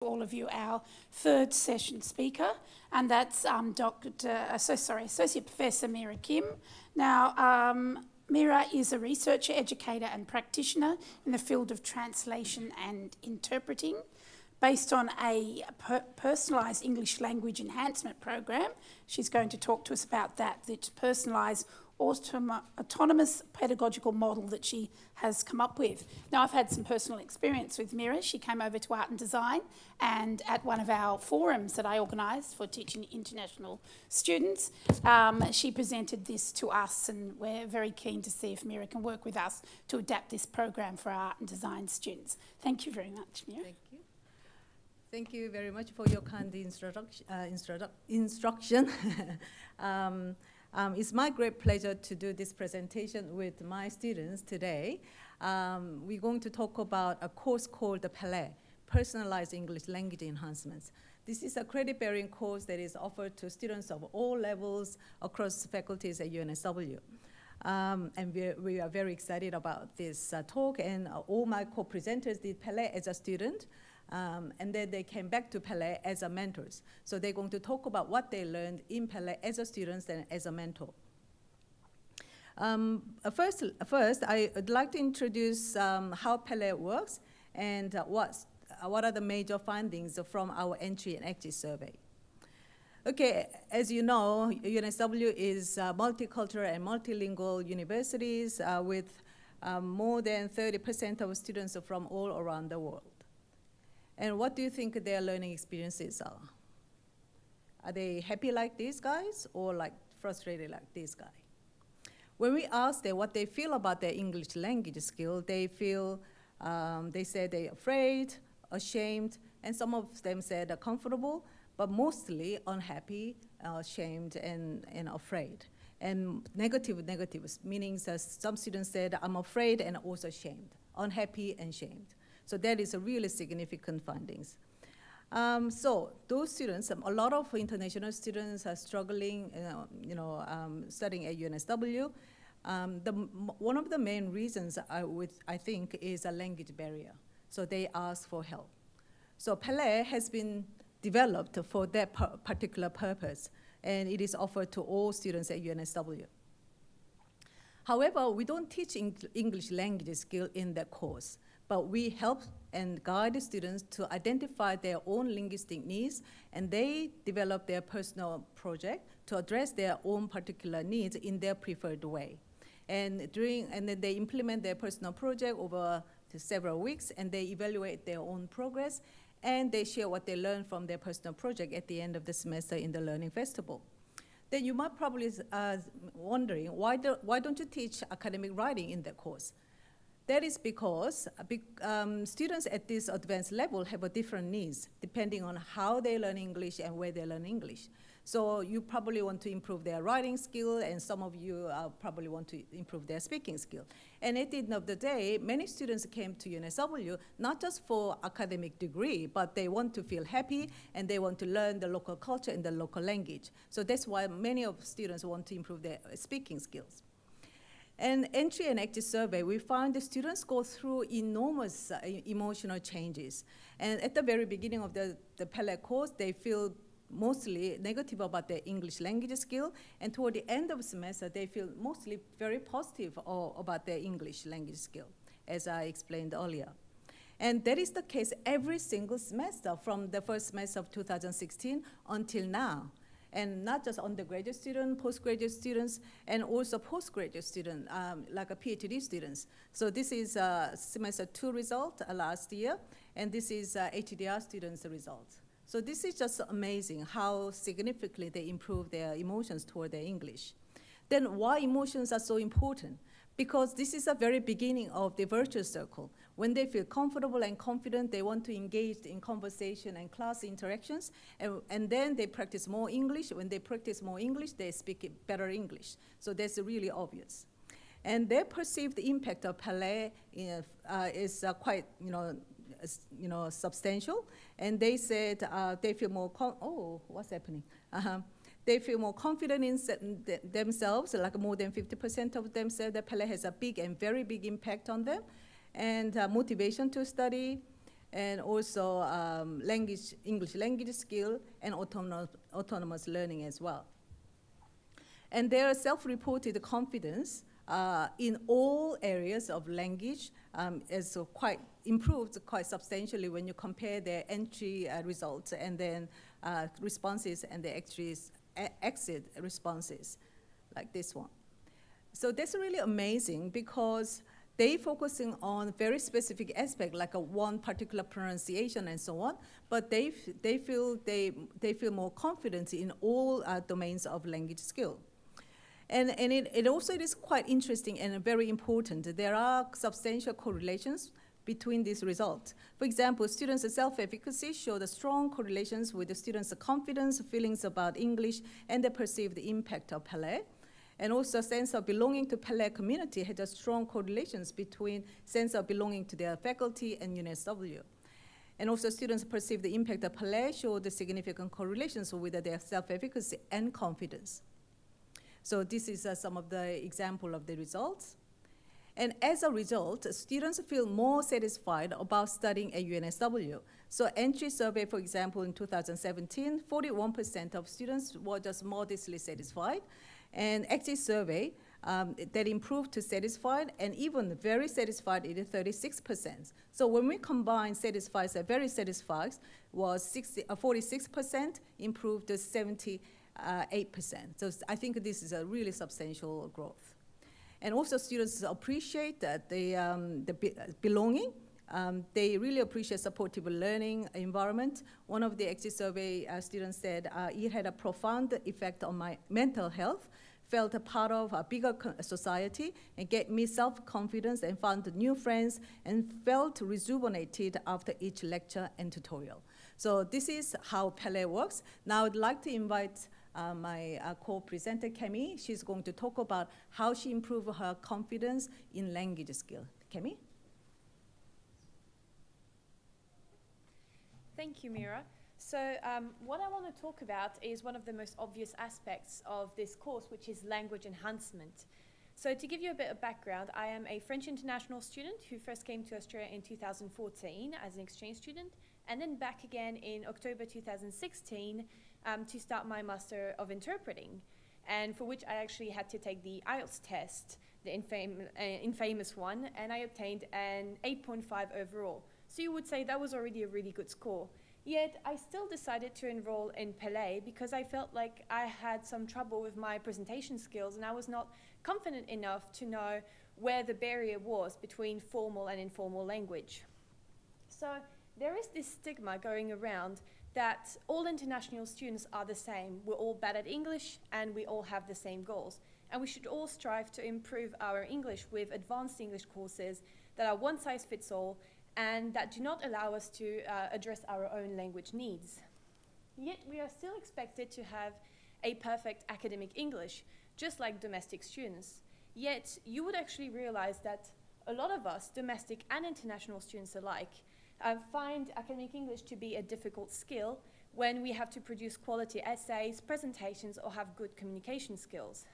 all of you our third session speaker, and that's Associate Professor Mira Kim. Now, Mira is a researcher, educator and practitioner in the field of translation and interpreting. Based on a personalised English language enhancement program, she's going to talk to us about that, the personalised autonomous pedagogical model that she has come up with. Now, I've had some personal experience with Mira. She came over to Art and Design, and at one of our forums that I organised for teaching international students, she presented this to us, and we're very keen to see if Mira can work with us to adapt this program for our Art and Design students. Thank you very much, Mira. Thank you. Thank you very much for your kind instruction. It's my great pleasure to do this presentation with my students today. We're going to talk about a course called the PELE, Personalized English Language Enhancements. This is a credit-bearing course that is offered to students of all levels across faculties at UNSW. And we are very excited about this talk, and all my co-presenters did PELE as a student. And then they came back to PELE as a mentors. So they're going to talk about what they learned in PELE as a student and as a mentor. First, I would like to introduce how PELE works and what are the major findings from our entry and exit survey. Okay, as you know, UNSW is multicultural and multilingual universities with more than 30% of students from all around the world. And what do you think their learning experiences are? Are they happy like these guys or like frustrated like this guy? When we ask them what they feel about their English language skill, they feel, they said they're afraid, ashamed, and some of them said comfortable, but mostly unhappy, ashamed, and afraid. And negative, meaning some students said, I'm afraid and also ashamed, unhappy and ashamed. So that is a really significant findings. So those students, a lot of international students are struggling, studying at UNSW. One of the main reasons I think is a language barrier. So they ask for help. So PELE has been developed for that particular purpose, and it is offered to all students at UNSW. However, we don't teach English language skill in that course, but we help and guide the students to identify their own linguistic needs, and they develop their personal project to address their own particular needs in their preferred way. And then they implement their personal project over several weeks, and they evaluate their own progress, and they share what they learned from their personal project at the end of the semester in the Learning Festival. Then you might probably wondering, why don't you teach academic writing in that course? That is because students at this advanced level have a different needs depending on how they learn English and where they learn English. So you probably want to improve their writing skill, and some of you probably want to improve their speaking skill. And at the end of the day, many students came to UNSW not just for academic degree, but they want to feel happy and they want to learn the local culture and the local language. So that's why many of students want to improve their speaking skills. And entry and exit survey, we found the students go through enormous emotional changes. And at the very beginning of the PELE course, they feel mostly negative about their English language skill. And toward the end of the semester, they feel mostly very positive about their English language skill, as I explained earlier. And that is the case every single semester from the first semester of 2016 until now. And not just undergraduate students, postgraduate students, and also postgraduate students, like a PhD students. So this is semester 2 result last year, and this is HDR students' results. So this is just amazing how significantly they improve their emotions toward their English. Then why emotions are so important? Because this is the very beginning of the virtuous circle. When they feel comfortable and confident, they want to engage in conversation and class interactions, and then they practice more English. When they practice more English, they speak better English. So that's really obvious. And their perceived impact of PELE is quite, substantial. And they said they feel more, what's happening? They feel more confident in themselves, like more than 50% of them said that PELE has a big and very big impact on them, and motivation to study, and also English language skill, and autonomous learning as well. And their self-reported confidence in all areas of language is quite improved quite substantially when you compare their entry results and then responses and the exit responses, like this one. So that's really amazing because they focusing on very specific aspect, like one particular pronunciation and so on, but they feel more confident in all domains of language skill. And it also is quite interesting and very important. There are substantial correlations between these results. For example, students' self-efficacy show the strong correlations with the students' confidence, feelings about English, and the perceived impact of PELE. And also sense of belonging to PELE community had a strong correlations between sense of belonging to their faculty and UNSW. And also students perceive the impact of PELE showed the significant correlations with their self-efficacy and confidence. So this is some of the example of the results. And as a result, students feel more satisfied about studying at UNSW. So entry survey, for example, in 2017, 41% of students were just modestly satisfied. And exit survey, that improved to satisfied, and even very satisfied is 36%. So when we combine satisfied and very satisfied, was 46%, improved to 78%. So I think this is a really substantial growth. And also students appreciate that the belonging. They really appreciate supportive learning environment. One of the exit survey students said, it had a profound effect on my mental health, felt a part of a bigger society, and gave me self-confidence and found new friends, and felt rejuvenated after each lecture and tutorial. So this is how PELE works. Now I'd like to invite my co-presenter, Camille. She's going to talk about how she improved her confidence in language skill. Camille? Thank you, Mira. So what I want to talk about is one of the most obvious aspects of this course, which is language enhancement. So to give you a bit of background, I am a French international student who first came to Australia in 2014 as an exchange student, and then back again in October 2016 to start my Master of Interpreting, and for which I actually had to take the IELTS test, the infamous one, and I obtained an 8.5 overall. So you would say that was already a really good score. Yet I still decided to enroll in PELE because I felt like I had some trouble with my presentation skills, and I was not confident enough to know where the barrier was between formal and informal language. So there is this stigma going around that all international students are the same. We're all bad at English and we all have the same goals. And we should all strive to improve our English with advanced English courses that are one size fits all and that do not allow us to address our own language needs. Yet we are still expected to have a perfect academic English, just like domestic students. Yet you would actually realize that a lot of us, domestic and international students alike, find academic English to be a difficult skill when we have to produce quality essays, presentations, or have good communication skills.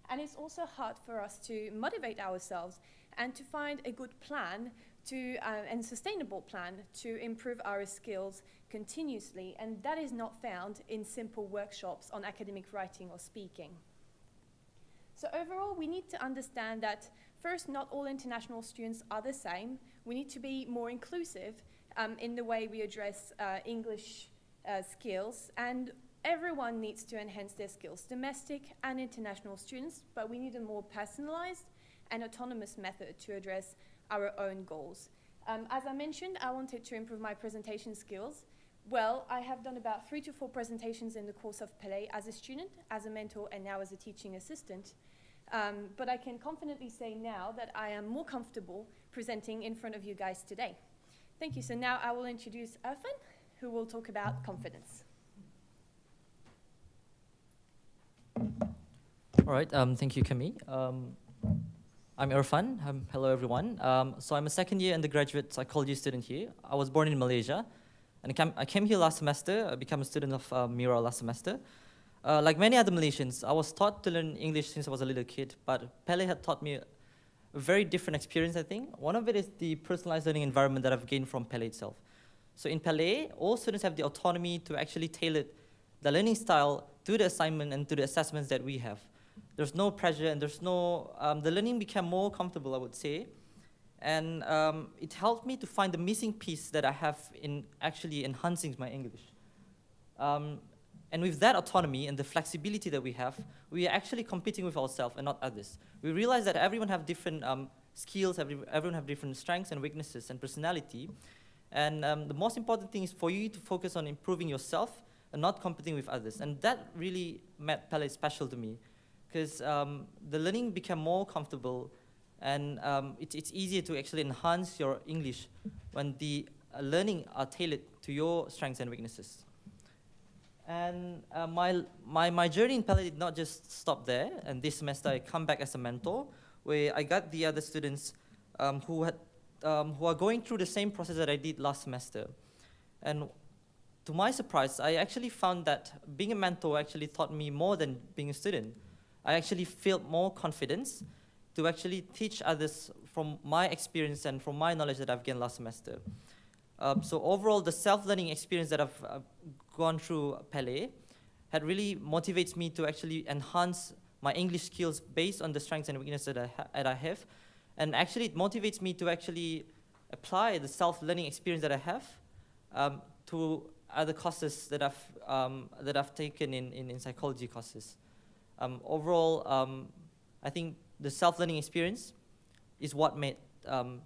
And it's also hard for us to motivate ourselves and to find a good plan and sustainable plan to improve our skills continuously, and that is not found in simple workshops on academic writing or speaking. So overall, we need to understand that first, not all international students are the same. We need to be more inclusive in the way we address English skills, and everyone needs to enhance their skills, domestic and international students, but we need a more personalized and autonomous method to address our own goals. As I mentioned, I wanted to improve my presentation skills. Well, I have done about 3 to 4 presentations in the course of PELE as a student, as a mentor, and now as a teaching assistant. But I can confidently say now that I am more comfortable presenting in front of you guys today. Thank you. So now I will introduce Irfan, who will talk about confidence. All right, thank you, Camille. I'm Irfan. Hello, everyone. So I'm a second-year undergraduate psychology student here. I was born in Malaysia, and I came here last semester. I became a student of Mira last semester. Like many other Malaysians, I was taught to learn English since I was a little kid, but PELE had taught me a very different experience, I think. One of it is the personalized learning environment that I've gained from PELE itself. So in PELE, all students have the autonomy to actually tailor the learning style to the assignment and to the assessments that we have. There's no pressure and there's no, the learning became more comfortable, I would say. And it helped me to find the missing piece that I have in actually enhancing my English. And with that autonomy and the flexibility that we have, we are actually competing with ourselves and not others. We realize that everyone have different skills, everyone have different strengths and weaknesses and personality. And the most important thing is for you to focus on improving yourself and not competing with others. And that really made PELE special to me, because the learning became more comfortable, and it's easier to actually enhance your English when the learning are tailored to your strengths and weaknesses. And my journey in PELE did not just stop there. And this semester I come back as a mentor, where I got the other students who are going through the same process that I did last semester. And to my surprise, I actually found that being a mentor actually taught me more than being a student. I actually felt more confidence to actually teach others from my experience and from my knowledge that I've gained last semester. So overall, the self-learning experience that I've gone through PELE had really motivates me to actually enhance my English skills based on the strengths and weaknesses that I have. And actually, it motivates me to actually apply the self-learning experience that I have to other courses that I've taken in psychology courses. Overall, I think the self-learning experience is what made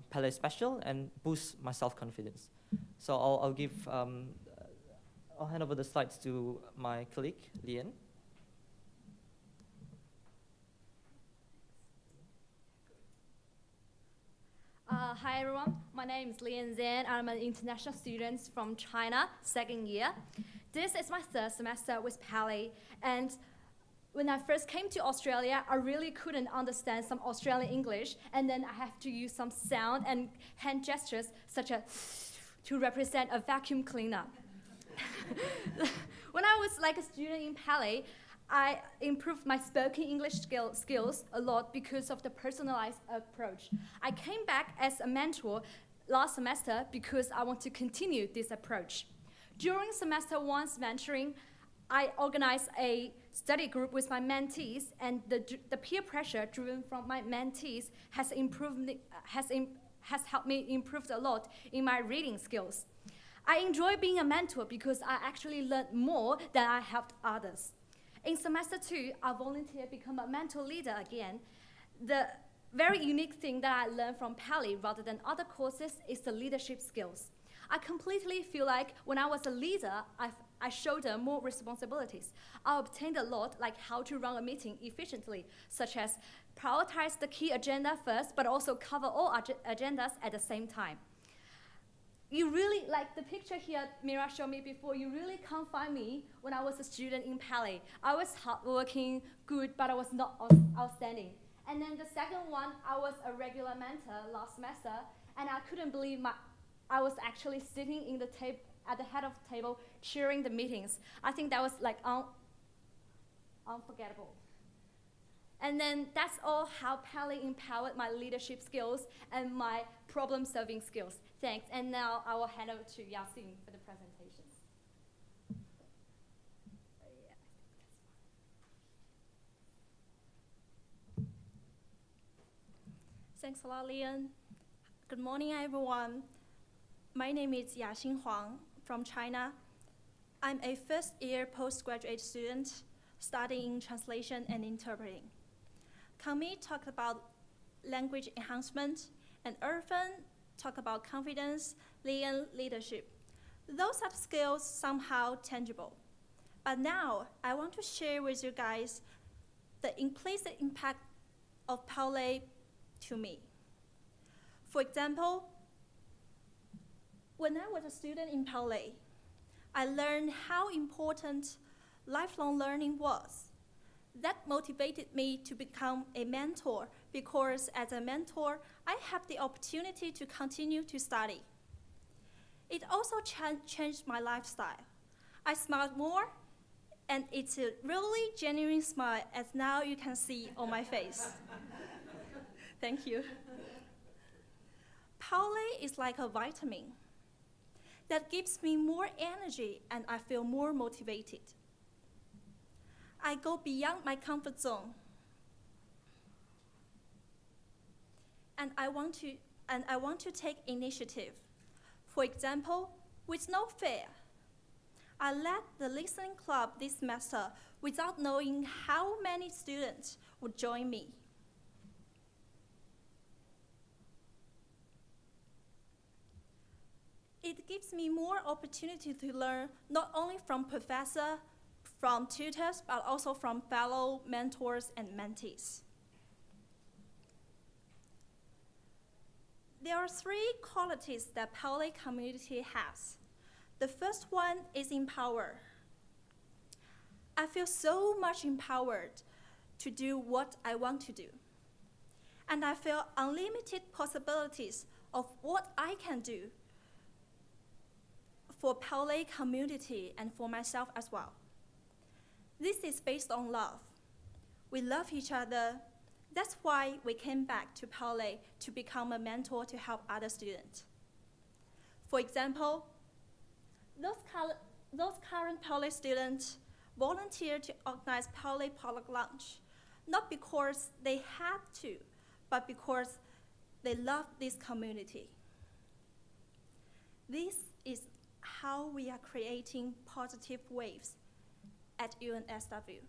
PELE special and boosts my self-confidence. So I'll hand over the slides to my colleague, Lian. Hi everyone, my name is Lian and I'm an international student from China, second year. This is my third semester with PELE, and when I first came to Australia, I really couldn't understand some Australian English, and then I have to use some sound and hand gestures such as to represent a vacuum cleaner. When I was like a student in PELE, I improved my spoken English skills a lot because of the personalized approach. I came back as a mentor last semester because I want to continue this approach. During semester one's mentoring, I organized a study group with my mentees, and the peer pressure driven from my mentees has helped me improve a lot in my reading skills. I enjoy being a mentor because I actually learned more than I helped others. In semester 2, I volunteered to become a mentor leader again. The very unique thing that I learned from PELE rather than other courses is the leadership skills. I completely feel like when I was a leader, I shouldered more responsibilities. I obtained a lot, like how to run a meeting efficiently, such as prioritize the key agenda first, but also cover all agendas at the same time. You really, like the picture here Mira showed me before, you really can't find me when I was a student in PELE. I was hardworking, good, but I was not outstanding. And then the second one, I was a regular mentor last semester, and I couldn't believe I was actually sitting in the at the head of the table cheering the meetings. I think that was like unforgettable. And then that's all how PELE empowered my leadership skills and my problem-solving skills. Thanks. And now I will hand over to Yaxin for the presentations. Thanks a lot, Lian. Good morning, everyone. My name is Yaxin Huang from China. I'm a first-year postgraduate student studying translation and interpreting. Camille talked about language enhancement, and Irfan talked about confidence, Lian leadership. Those are skills somehow tangible. But now, I want to share with you guys the implicit impact of PELE to me. For example, when I was a student in PELE, I learned how important lifelong learning was. That motivated me to become a mentor because as a mentor, I have the opportunity to continue to study. It also changed my lifestyle. I smiled more, and it's a really genuine smile, as now you can see on my face. Thank you. PELE is like a vitamin. That gives me more energy and I feel more motivated. I go beyond my comfort zone. And I want to take initiative. For example, with no fear, I led the listening club this semester without knowing how many students would join me. It gives me more opportunity to learn not only from professors, from tutors, but also from fellow mentors and mentees. There are 3 qualities that PELE community has. The first one is empower. I feel so much empowered to do what I want to do. And I feel unlimited possibilities of what I can do for PELE community and for myself as well. This is based on love. We love each other. That's why we came back to PELE to become a mentor to help other students. For example, those current PELE students volunteered to organize PELE product launch, not because they had to, but because they love this community. This is how we are creating positive waves at UNSW.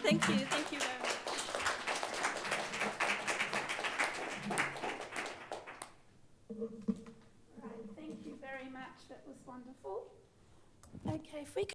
Thank you.